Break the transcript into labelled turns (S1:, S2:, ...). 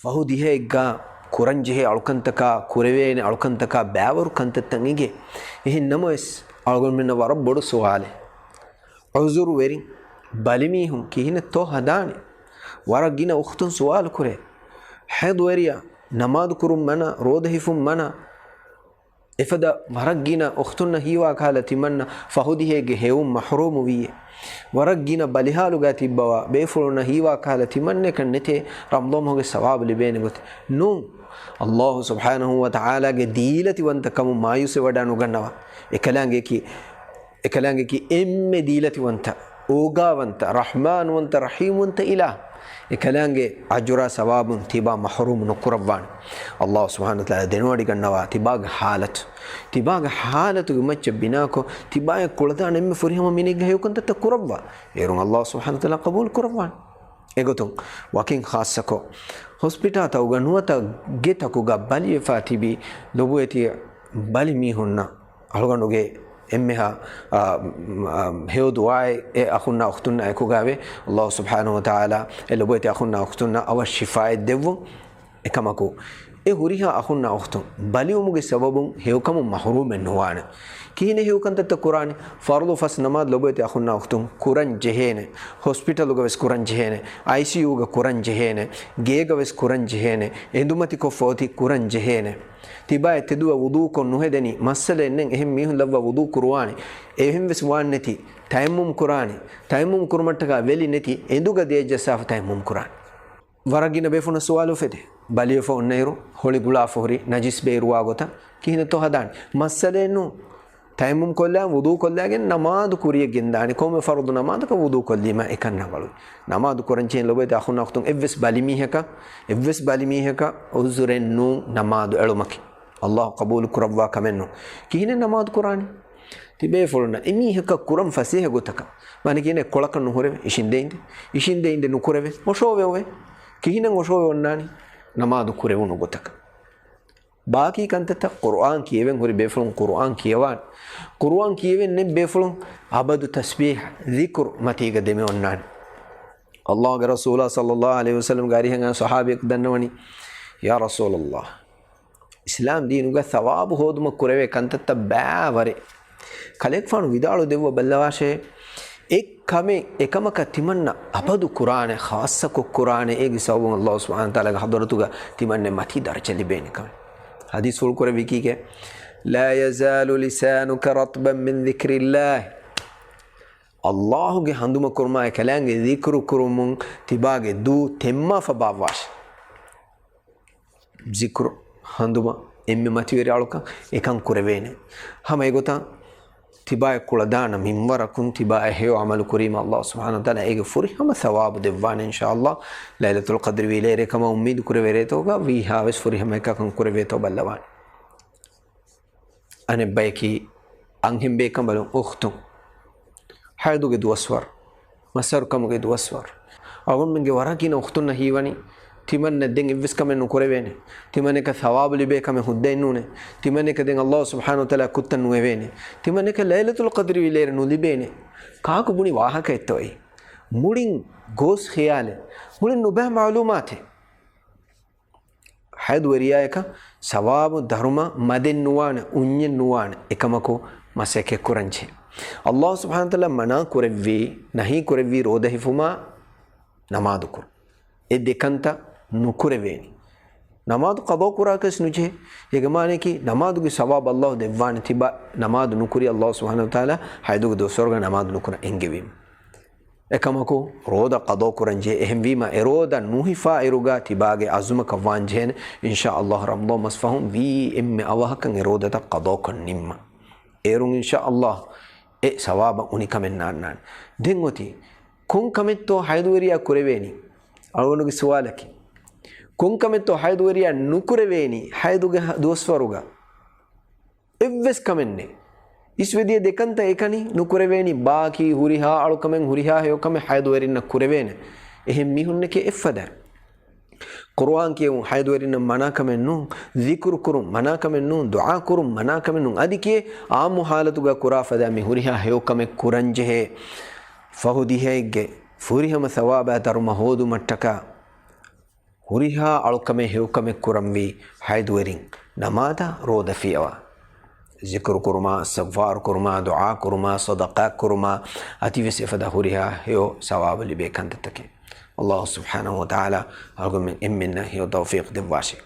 S1: ಫಹುದಿಹೆಗ್ಗ ಕುರಂಜಿಹೆ ಅಳುಕಂತಕ ಕುರೆವೇನೆ ಅಳುಕಂತಕ ಬ್ಯಾವರು ಕಂತತ್ತಂಗಿಗೆ ಇಹಿ ನಮಸ್ ಅಳುಗನ್ ಮಿನ್ನ ವರ ಬೊಡು ಸುವಾಲೆ ಉಜುರು ವೆರಿ ಬಲಿಮೀಹುಂ ಕಿಹಿನ ತೋ ಹದಾಣಿ ವರಗಿನ ಉಖ್ತುನ್ ಸುವಾಲ್ ಕುರೆ ಹೆದ್ ವೆರಿಯ ನಮಾದು ಕುರುಂ ಮನ ರೋದಹಿಫುಂ ಮನ ಎಫದ ವರಗಿನ ಉಖ್ತುನ್ನ ಹೀವಾ ಕಾಲ ತಿಮನ್ನ ಫಹುದಿಹೆಗೆ ಹೇವು ಮಹ್ರೂಮು ವಿಯೆ ವರಗಿನ ಬಲಿಹಾಲುಗ ತಿಬ್ಬವ ಬೇಫುಳುನ ಹೀವಾ ಕಾಲ ತಿಮನ್ನೆ ಕಣ್ಣೆತೆ ರಮ್ದೋಮ್ ಹೋಗೆ ಸವಾಬ್ ಲಿಬೇನೆ ಗೊತ್ತೆ ನೂ ಅಲ್ಲಾಹು ಸುಬ್ಹಾನಹು ವ ತಆಲಾಗೆ ದೀಲತಿವಂತ ಕಮು ಮಾಯುಸೆ ವಡಾನು ಗನ್ನವ එකලංගෙකි එම්මෙ දීලතිවන්ත ඕගාවන්ත රහ්මානුවන්ත රහීමුන්ත ඉලා එකලංගේ අජුරා සවාබුන් තිබා මහරුම් නොකුරබ්වාන අල්ලාහ් සුබ්හානහු වතාලා දෙනවඩි ගන්නවා තිබාග හාලතුගේ මච්ච බිනාකෝ තිබාය කුලදාන එම්මෙ ෆුරිහම මිනිග්ග හේකුන්ත කුරබ්වා ඒරුන් අල්ලාහ් සුබ්හානහු වතාලා කබූල් කුරබ්වාන එගොතුන් වකින් ખાસකෝ හොස්පිටා තවග නුවත ගෙතකුග බලිය ෆාතිබි ලොබුෙති බලි මිහුන්න අලගනුගේ එම්මෙහා හේව දුආයි ඒ අඛුන්නා උඛ්තුන්නා එකුගාවේ අල්ලාහ් සුබ්හානහු වතාලා එලොබෙති අඛුන්නා උඛ්තුන්නා අව ශිෆායි දෙවු එකමකු ඒ හුරිහා අඛුන්නා උඛ්තුන් බලියුමුගේ සබබුන් හේවකම මහරූමෙන් නොවාන කීනේ හේවකන්තත් කුරානි ෆර්දු ෆස් නමාද් ලොබෙති අඛුන්නා උඛ්තුන් කුරන් ජෙහෙනේ හොස්පිටල් උග වෙස් කුරන් ජෙහෙනේ ICU උග කුරන් ජෙහෙනේ ගේග වෙස් කුරන් ජෙහෙනේ එඳුමති කො ෆෝති කුරන් ජෙහෙනේ තිබාය තෙදුව වුදූ කොන් නොහෙදෙනි මස්සල එන්නෙන් එහෙම මිහුන් ලව්ව වුදූ කුරවානි එහෙම වෙස් වාන් නැති තයම්මුම් කුරානි තයම්මුම් කුරමට්ටක වෙලි නැති එඳුග දේජසාව තයම්මුම් කුරානි වරගින බෙෆුන සුවාලු ෆෙදේ බලිය ෆොන් නේරු හොලි ගුලා ෆොරි නජිස් බේරුවා ගොත කිහින තෝ හදානි මස්සලෙන්නු තයම්මුම් කොල්ලා වුදූ කොල්ලාගෙන් නමාදු කුරිය ගෙන්දානි කොම ෆර්දු නමාදක වුදූ කොල්ලීම එකන්න බලු නමාදු කොරන්චෙන් ලොබෙද අඛුන අඛතුන් එවස් බලිමීහක උසුරෙන් නු නමාදු එළුමකි අල්ලාහ් කබූල් කුරබ්වා කමෙන්නු කිහින නමාදු කුරානි තිබේ ෆොල්න එමීහක කුරම් ෆසීහ ගොතක මane කිනේ කොලක නුහරෙ ඉෂින්දෙයින්ද නුකුරෙවෙ ඔෂෝවෙ කිහින ඔෂෝවෙ ඔන්නානි නමාදු කුරෙවුණු ගොතක ಬಾಕಿ ಕಂತತ ಕುರ್ಆನ್ ಕಿಯೆವೆನ್ ಹೊರಿ ಬೇಫುಲುನ್ ಕುರ್ಆನ್ ಕಿಯವಾನ್ ಕುರ್ಆನ್ ಕಿಯೆವೆನ್ ನೆ ಬೇಫುಲುನ್ ಅಬದು ತಸ್ಬೀಹ್ ಜಿಕ್ರ್ ಮತೀಗ ದೆಮೆ ಒನ್ನಾನ್ ಅಲ್ಲಾಹ್ ರಸೂಲ ಸಲ್ಲಲ್ಲಾಹು ಅಲೈಹಿ ವಸಲ್ಲಂ ಗಾರಿ ಹಂಗ ಸಹಾಬಿಯಕ್ ದನ್ನವನಿ ಯಾ ರಸೂಲಲ್ಲಾಹ್ ಇಸ್ಲಾಂ ದೀನುಗ ಸವಾಬ್ ಹೋದುಮ ಕುರೆವೆ ಕಂತತ ಬಾವರೆ ಕಲೆಕ್ ಫಾನು ವಿದಾಳು ದೆವ್ವ ಬಲ್ಲವಾಶೆ ಎಕ್ ಕಮೆ එකමක තිමන්න අබදු කුරාන ખાસක කුරාන ඒගි සවුන් අල්ලාහ් සුබ්හානහු තාලාගේ හදරතුග තිමන්නේ මති දරච ලිබේනිකම حديث الكرة بكيكة لا يزال لسانك رطبا من ذكر الله الله جه هندوما كرما كلام ذكر كرمون تباغ دو تما فباواش ذكر هندوما එම්මෙ මතිවරි අලුක එකන් කුරවේනේ හැම ඒගොත තිබාය කුලදාන මින්වරකුන් තිබාය හේව අමල් කුරීම අල්ලාහ් සුබ්හානහු තාලා ඒගේ ෆුරි හැම සවාබ දෙවාන ඉන්ෂාඅල්ලාහ් ලෛලතුල් ඛද්ර් විලේරේ කම උම්මීද් කුරවේරේතෝගා වී හාවස් ෆුරි හැම එකකන් කුරවේතෝ බල්ලවාන අනේ බයිකි අංහිම් බේකම් බලු උඛ්තු හයිදුගේ දුවස්වර මසර් කමගේ දුවස්වර අවුන් මින්ගේ වරකින උඛ්තුන්න හීවනි තිමන්න දෙන් ඉවස් කම නුකරවේනේ තිමනක සවාබ ලිබේ කම හුද්දෙන්නුනේ තිමනක දෙන් අල්ලාහ් සුබ්හානහු තාලා කුත්තන් නුවේනේ තිමනක ලෛලතුල් ඛද්ර් විලේර නුලිබේනේ කාකු බුනි වාහක එතොයි මුලින් ගෝස් ඛයාල මුලින් නුබහ මාලුමාතේ හයදුවරියායක සවාබ ධර්ම මදෙන් නුවාන උඤ්ඤ නුවාන එකමකෝ මසක කුරංචි අල්ලාහ් සුබ්හානහු තාලා මනා කුරෙව්වි නහි කුරෙව්වි රෝදහිෆුමා නමාදුකුර ඒ දෙකන්ත ನುಕುರೆವೇನಿ ನಮಾದು ಕದೋ ಕುರಾಕಸ್ ನುಜೆ ಯಗಮಾನೆಕಿ ನಮಾದುಗೆ ಸವಾಬ್ ಅಲ್ಲಾಹ್ ದೆವ್ವಾನೆ ತಿಬಾ ನಮಾದು ನುಕುರಿ ಅಲ್ಲಾಹ್ ಸುಬ್ಹಾನಹು ವ ತಆಲಾ ಹೈದುಗೆ ದೋಸರ್ಗ ನಮಾದು ನುಕುರ ಎಂಗೆವಿಮ್ ekamaku roda qado kuranje ehem wima eroda nuhifa eruga tibage azuma kawanjen insha Allah ramadan masfahum wi emme awahakan eroda ta qado kon nimma erun insha Allah e sawaba unikamen nannan dengoti kon kametto haiduweriya kureveni alwonuge suwalaki kon kametto haiduweriya nukureveni haiduge doswaruga evves kamenne isvediya dekanta ekani nukureveni baaki huriha alukamen huriha heyokame haiduwerinna kurevene ehem mihunneke effada Quran kiyum haiduwerinna manakamen nu zikr kurum manakamen nu dua kurum manakamen nu adike aamu halatuga kurafada mi huriha heyokame kuranjehe fahudihege furihama thawaba daruma hodu mattaka ಹುರಿಹಾ ಅಳುಕಮೆ ಹೇವುಕಮೆ ಕುರಂಬಿ ಹೈದುವರಿಂಗ್ ನಮಾದ ರೋದ ಫಿಯವ ذكر كرما استغفار كرما دعاء كرما صدقة كرما أتي في سفدا هوريها هيو ثواب اللي بيكنتك الله سبحانه وتعالى أرجو من إمنا هيو توفيق دبواشي